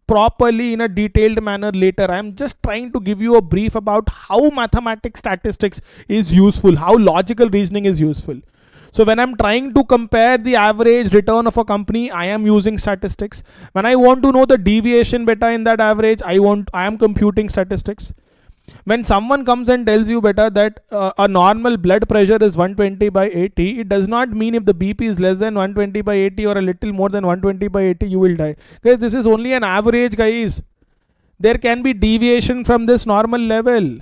properly in a detailed manner later. I am just trying to give you a brief about how mathematics statistics is useful, how logical reasoning is useful. So when I'm trying to compare the average return of a company, I am using statistics. When I want to know the deviation beta in that average, I am computing statistics. When someone comes and tells you beta that a normal blood pressure is 120 by 80, it does not mean if the BP is less than 120 by 80 or a little more than 120 by 80, you will die. Guys, this is only an average, guys. There can be deviation from this normal level.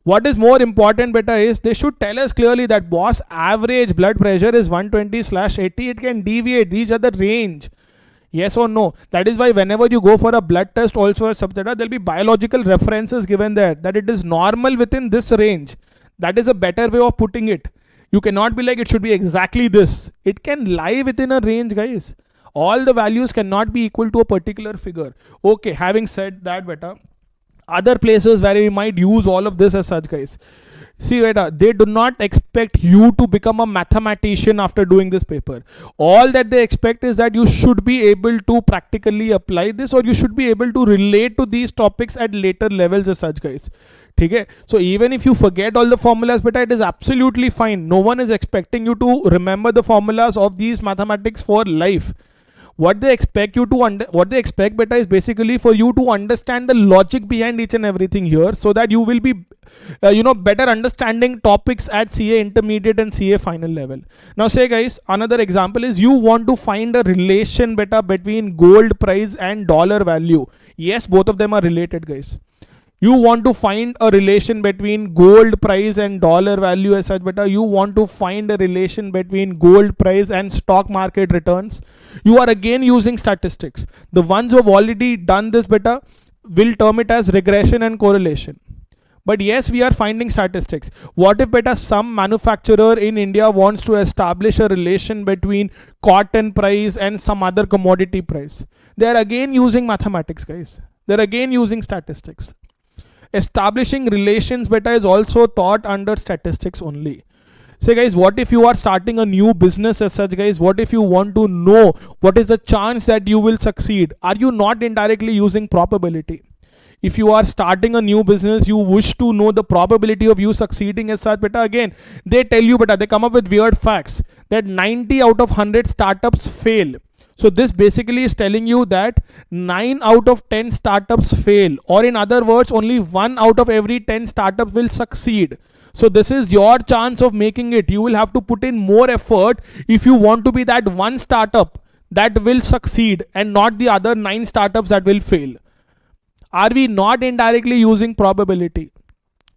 What is more important beta is they should tell us clearly that boss, average blood pressure is 120/80. It can deviate. These are the range. Yes or no? That is why whenever you go for a blood test also as subject, there'll be biological references given there that it is normal within this range. That is a better way of putting it. You cannot be like it should be exactly this. It can lie within a range, guys. All the values cannot be equal to a particular figure. Okay, having said that beta, other places where we might use all of this as such, guys. See, beta, they do not expect you to become a mathematician after doing this paper. All that they expect is that you should be able to practically apply this, or you should be able to relate to these topics at later levels as such, guys. Okay? So even if you forget all the formulas, beta, it is absolutely fine. No one is expecting you to remember the formulas of these mathematics for life. What they expect you to what they expect beta is basically for you to understand the logic behind each and everything here, so that you will be better understanding topics at CA intermediate and CA final level. Now say guys, another example is you want to find a relation beta between gold price and dollar value. Yes, both of them are related, guys. You want to find a relation between gold price and dollar value as such beta. You want to find a relation between gold price and stock market returns. You are again using statistics. The ones who have already done this beta will term it as regression and correlation. But yes, we are finding statistics. What if beta some manufacturer in India wants to establish a relation between cotton price and some other commodity price? They are again using mathematics, guys. They are again using statistics. Establishing relations beta is also taught under statistics only. Say guys, what if you are starting a new business as such, guys? What if you want to know what is the chance that you will succeed? Are you not indirectly using probability? If you are starting a new business, you wish to know the probability of you succeeding as such beta. Again, they tell you beta, they come up with weird facts that 90 out of 100 startups fail. So this basically is telling you that 9 out of 10 startups fail, or in other words, only 1 out of every 10 startups will succeed. So this is your chance of making it. You will have to put in more effort if you want to be that one startup that will succeed and not the other 9 startups that will fail. Are we not indirectly using probability?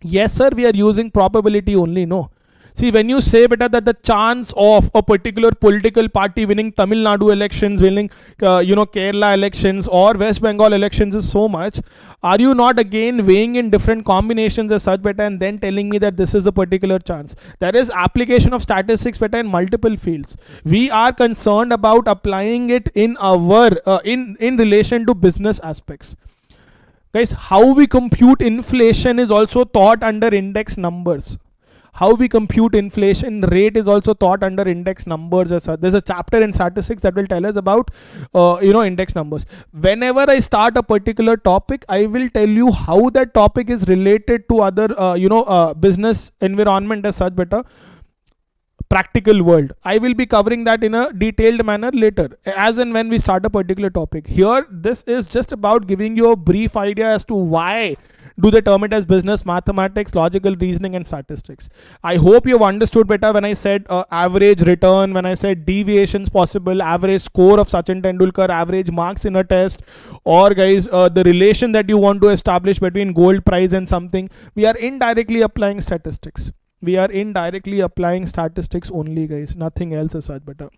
Yes sir, we are using probability only. No. See, when you say beta that the chance of a particular political party winning Tamil Nadu elections, winning Kerala elections or West Bengal elections is so much, are you not again weighing in different combinations as such beta and then telling me that this is a particular chance? There is application of statistics beta in multiple fields. We are concerned about applying it in our in relation to business aspects. Guys, how we compute inflation is also taught under index numbers. How we compute inflation rate is also taught under index numbers as well. There's a chapter in statistics that will tell us about index numbers. Whenever I start a particular topic, I will tell you how that topic is related to other business environment as such beta, practical world. I will be covering that in a detailed manner later, as and when we start a particular topic. Here, this is just about giving you a brief idea as to why do they term it as business mathematics, logical reasoning and statistics. I hope you've understood better when I said average return, when I said deviations possible, average score of Sachin Tendulkar, average marks in a test, or guys, the relation that you want to establish between gold price and something. We are indirectly applying statistics. We are indirectly applying statistics only, guys, nothing else as such better.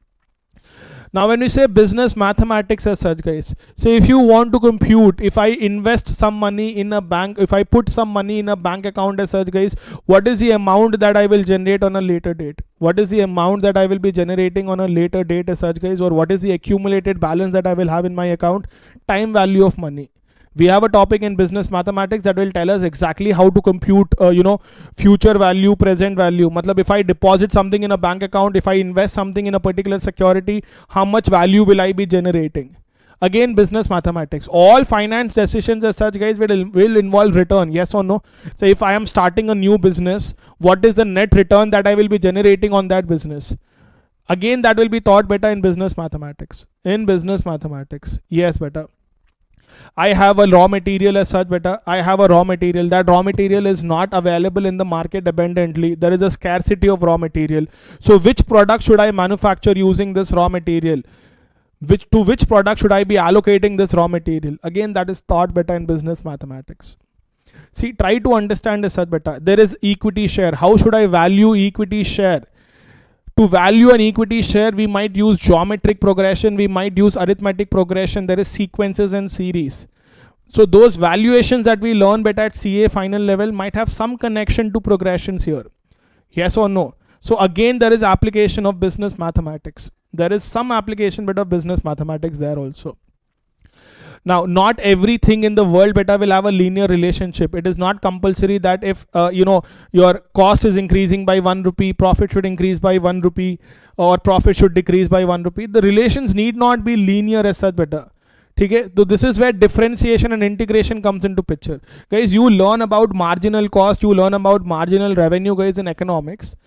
Now when we say business mathematics as such, guys, say if you want to compute, if I invest some money in a bank, if I put some money in a bank account as such, guys, what is the amount that I will generate on a later date? What is the amount that I will be generating on a later date as such, guys? Or what is the accumulated balance that I will have in my account? Time value of money. We have a topic in business mathematics that will tell us exactly how to compute, future value, present value. Matlab, if I deposit something in a bank account, if I invest something in a particular security, how much value will I be generating? Again, business mathematics. All finance decisions as such, guys, will involve return. Yes or no? So if I am starting a new business, what is the net return that I will be generating on that business? Again, that will be taught better in business mathematics. In business mathematics. Yes, better. I have a raw material as such, better. I have a raw material. That raw material is not available in the market abundantly. There is a scarcity of raw material. So which product should I manufacture using this raw material? To which product should I be allocating this raw material? Again, that is taught better in business mathematics. See, try to understand this better. There is equity share. How should I value equity share? To value an equity share, we might use geometric progression, we might use arithmetic progression. There is sequences and series. So those valuations that we learn better at CA final level might have some connection to progressions here. Yes or no? So again, there is application of business mathematics. There is some application bit of business mathematics there also. Now, not everything in the world beta will have a linear relationship. It is not compulsory that if your cost is increasing by 1 rupee, profit should increase by 1 rupee, or profit should decrease by 1 rupee. The relations need not be linear as such beta. Okay? So this is where differentiation and integration comes into picture. Guys, you learn about marginal cost, you learn about marginal revenue, guys, in economics.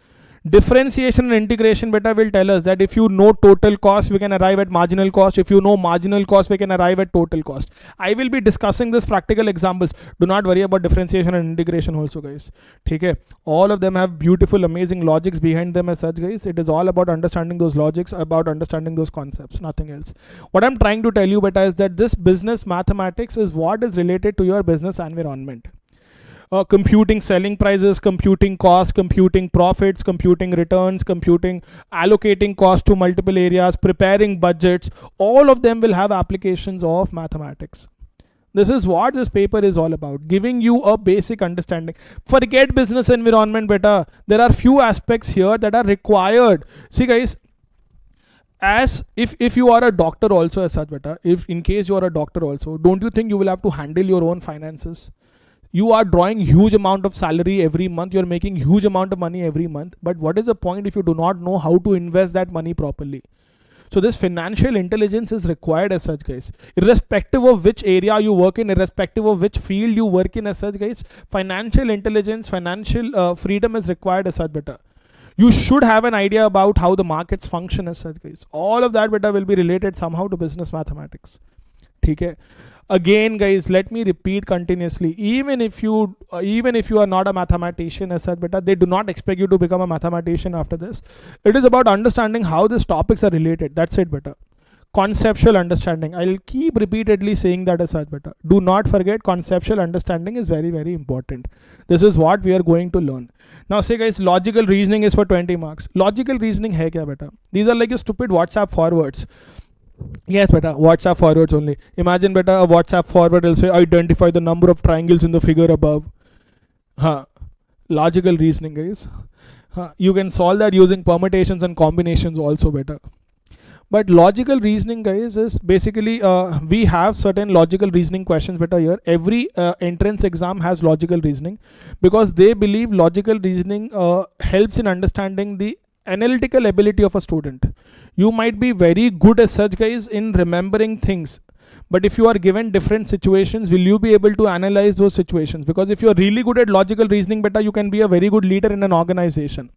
Differentiation and integration beta will tell us that if you know total cost, we can arrive at marginal cost. If you know marginal cost, we can arrive at total cost. I will be discussing this practical examples. Do not worry about differentiation and integration also, guys. Okay? All of them have beautiful, amazing logics behind them as such, guys. It is all about understanding those logics, about understanding those concepts, nothing else. What I'm trying to tell you beta is that this business mathematics is what is related to your business environment. Computing selling prices, computing costs, computing profits, computing returns, computing allocating cost to multiple areas, preparing budgets, all of them will have applications of mathematics. This is what this paper is all about, giving you a basic understanding. Forget business environment better. There are few aspects here that are required. See guys, as if you are a doctor also as such better, if in case you are a doctor also, don't you think you will have to handle your own finances? You are drawing huge amount of salary every month. You're making huge amount of money every month. But what is the point if you do not know how to invest that money properly? So this financial intelligence is required as such, guys. Irrespective of which area you work in, irrespective of which field you work in as such, guys, financial intelligence, financial freedom is required as such better. You should have an idea about how the markets function as such, guys. All of that better will be related somehow to business mathematics. Okay? Again, guys, let me repeat continuously. Even if you are not a mathematician as such, beta, they do not expect you to become a mathematician after this. It is about understanding how these topics are related. That's it, beta. Conceptual understanding. I'll keep repeatedly saying that as such, beta. Do not forget, conceptual understanding is very, very important. This is what we are going to learn. Now, say, guys, logical reasoning is for 20 marks. Logical reasoning hai kya, beta? These are like your stupid WhatsApp forwards. Yes, beta, WhatsApp forwards only. Imagine, beta, a WhatsApp forward will say, identify the number of triangles in the figure above. Logical reasoning, guys. You can solve that using permutations and combinations also, beta. But logical reasoning, guys, is basically, we have certain logical reasoning questions, beta, here. Every entrance exam has logical reasoning because they believe logical reasoning helps in understanding the analytical ability of a student. You might be very good as such, guys, in remembering things, but if you are given different situations, will you be able to analyze those situations? Because if you are really good at logical reasoning, beta, you can be a very good leader in an organization.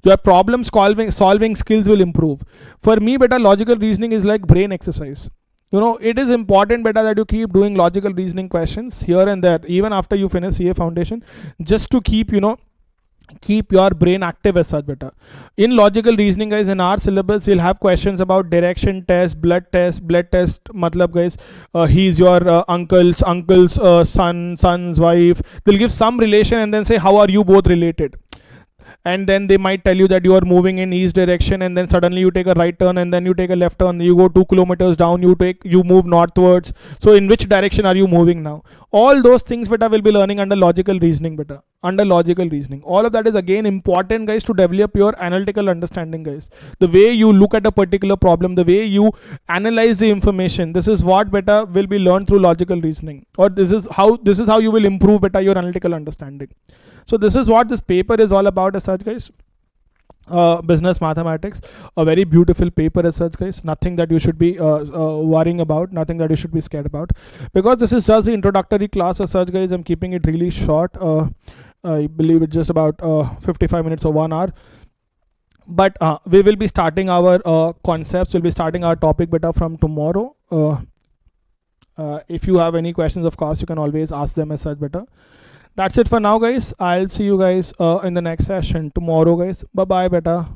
Your problem solving skills will improve. For me, beta, logical reasoning is like brain exercise. It is important, beta, that you keep doing logical reasoning questions here and there, even after you finish CA foundation, just to keep keep your brain active as such, beta. In logical reasoning, guys, in our syllabus, we'll have questions about direction test, blood test, matlab, guys, he's your uncle's son's wife. They'll give some relation and then say, how are you both related? And then they might tell you that you are moving in east direction, and then suddenly you take a right turn, and then you take a left turn, you go 2 kilometers down, you move northwards. So in which direction are you moving now? All those things, beta, will be learning under logical reasoning, beta. under logical reasoning. All of that is again important, guys, to develop your analytical understanding, guys. The way you look at a particular problem, the way you analyze the information, this is what better will be learned through logical reasoning, or this is how you will improve better your analytical understanding. So this is what this paper is all about as such, guys. Business mathematics, a very beautiful paper as such, guys. Nothing that you should be worrying about, nothing that you should be scared about, because this is just the introductory class as such, guys. I'm keeping it really short. I believe it's just about 55 minutes or 1 hour. But we will be starting our concepts, we'll be starting our topic better from tomorrow. If you have any questions, of course, you can always ask them as such better. That's it for now, guys. I'll see you guys in the next session tomorrow, guys. Bye bye, beta.